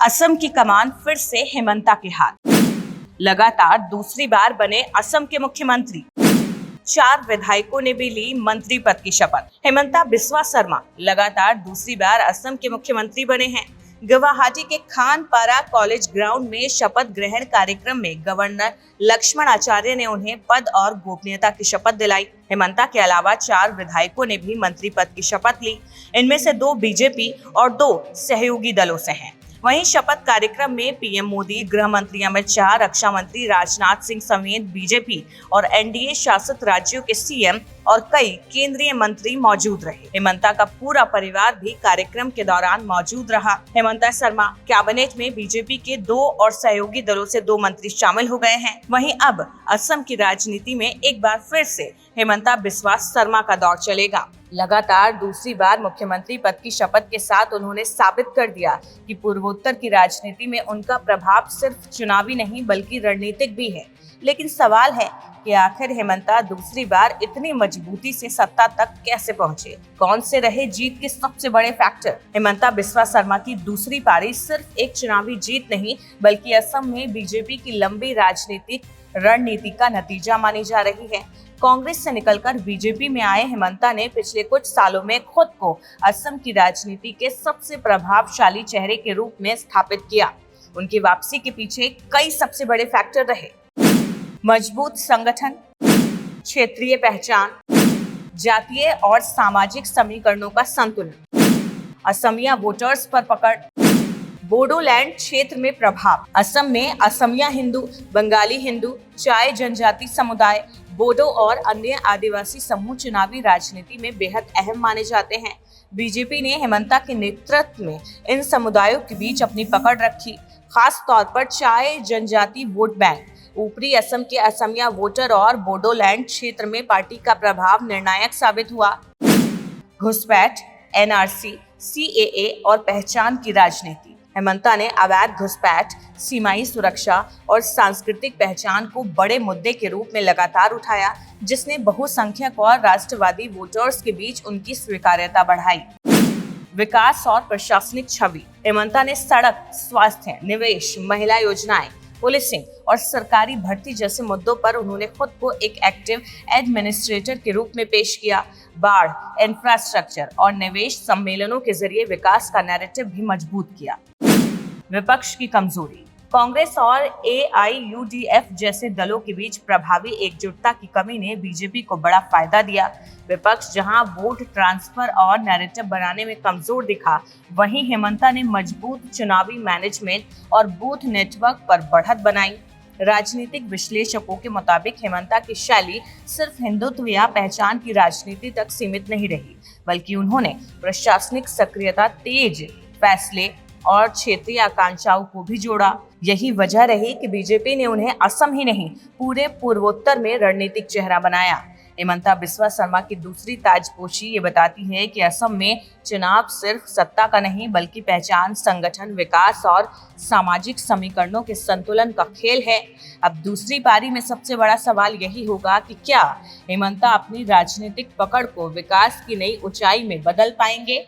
असम की कमान फिर से हेमंता के हाथ। लगातार दूसरी बार बने असम के मुख्यमंत्री। 4 विधायकों ने भी ली मंत्री पद की शपथ। हेमंता बिस्वा शर्मा लगातार दूसरी बार असम के मुख्यमंत्री बने हैं। गुवाहाटी के खानपारा कॉलेज ग्राउंड में शपथ ग्रहण कार्यक्रम में गवर्नर लक्ष्मण आचार्य ने उन्हें पद और गोपनीयता की शपथ दिलाई। हेमंता के अलावा 4 विधायकों ने भी मंत्री पद की शपथ ली। इनमें से 2 बीजेपी और 2 सहयोगी दलों से हैं। वहीं शपथ कार्यक्रम में पीएम मोदी, गृह मंत्री अमित शाह, रक्षा मंत्री राजनाथ सिंह समेत बीजेपी और एनडीए शासित राज्यों के सीएम और कई केंद्रीय मंत्री मौजूद रहे। हेमंता का पूरा परिवार भी कार्यक्रम के दौरान मौजूद रहा। हेमंता शर्मा कैबिनेट में बीजेपी के 2 और सहयोगी दलों से 2 मंत्री शामिल हो गए हैं। वहीं अब असम की राजनीति में एक बार फिर से हेमंता बिस्वा शर्मा का दौर चलेगा। लगातार दूसरी बार मुख्यमंत्री पद की शपथ के साथ उन्होंने साबित कर दिया कि पूर्वोत्तर की राजनीति में उनका प्रभाव सिर्फ चुनावी नहीं बल्कि रणनीतिक भी है। लेकिन सवाल है कि आखिर हेमंता दूसरी बार इतनी मजबूती से सत्ता तक कैसे पहुंचे? कौन से रहे जीत के सबसे बड़े फैक्टर? हेमंता बिस्वा शर्मा की दूसरी पारी सिर्फ एक चुनावी जीत नहीं बल्कि असम में बीजेपी की लंबी राजनीतिक रणनीति का नतीजा मानी जा रही है। कांग्रेस से निकलकर बीजेपी में आए हेमंता ने पिछले कुछ सालों में खुद को असम की राजनीति के सबसे प्रभावशाली चेहरे के रूप में स्थापित किया। उनकी वापसी के पीछे कई सबसे बड़े फैक्टर रहे। मजबूत संगठन, क्षेत्रीय पहचान, जातीय और सामाजिक समीकरणों का संतुलन, असमिया वोटर्स पर पकड़, बोडोलैंड क्षेत्र में प्रभाव। असम में असमिया हिंदू, बंगाली हिंदू, चाय जनजाति समुदाय, बोडो और अन्य आदिवासी समूह चुनावी राजनीति में बेहद अहम माने जाते हैं। बीजेपी ने हेमंता के नेतृत्व में इन समुदायों के बीच अपनी पकड़ रखी, खास तौर पर चाय जनजाति वोट बैंक, ऊपरी असम के असमिया वोटर और बोडोलैंड क्षेत्र में पार्टी का प्रभाव निर्णायक साबित हुआ। घुसपैठ, एनआरसी, सीएए और पहचान की राजनीति। हेमंता ने अवैध घुसपैठ, सीमाई सुरक्षा और सांस्कृतिक पहचान को बड़े मुद्दे के रूप में लगातार उठाया, जिसने बहुसंख्यक और राष्ट्रवादी वोटर्स के बीच उनकी स्वीकार्यता बढ़ाई। विकास और प्रशासनिक छवि। हेमंता ने सड़क, स्वास्थ्य, निवेश, महिला योजनाएं, पुलिसिंग और सरकारी भर्ती जैसे मुद्दों पर उन्होंने खुद को एक एक्टिव एडमिनिस्ट्रेटर के रूप में पेश किया। बाढ़, इंफ्रास्ट्रक्चर और निवेश सम्मेलनों के जरिए विकास का नैरेटिव भी मजबूत किया। विपक्ष की कमजोरी। कांग्रेस और एआईयूडीएफ जैसे दलों के बीच प्रभावी एकजुटता की कमी ने बीजेपी को बड़ा फायदा दिया। विपक्ष जहां वोट ट्रांसफर और नैरेटिव बनाने में कमजोर दिखा, वहीं हेमंता ने मजबूत चुनावी मैनेजमेंट और बूथ नेटवर्क पर बढ़त बनाई। राजनीतिक विश्लेषकों के मुताबिक हेमंता की शैली सिर्फ हिंदुत्व या पहचान की राजनीति तक सीमित नहीं रही, बल्कि उन्होंने प्रशासनिक सक्रियता, तेज फैसले और क्षेत्रीय आकांक्षाओं को भी जोड़ा। यही वजह रही कि बीजेपी ने उन्हें असम ही नहीं पूरे पूर्वोत्तर में रणनीतिक चेहरा बनाया। हेमंता बिस्वा शर्मा की दूसरी ताजपोशी ये बताती है कि असम में चुनाव सिर्फ सत्ता का नहीं बल्कि पहचान, संगठन, विकास और सामाजिक समीकरणों के संतुलन का खेल है। अब दूसरी पारी में सबसे बड़ा सवाल यही होगा कि क्या हेमंता अपनी राजनीतिक पकड़ को विकास की नई ऊंचाई में बदल पाएंगे।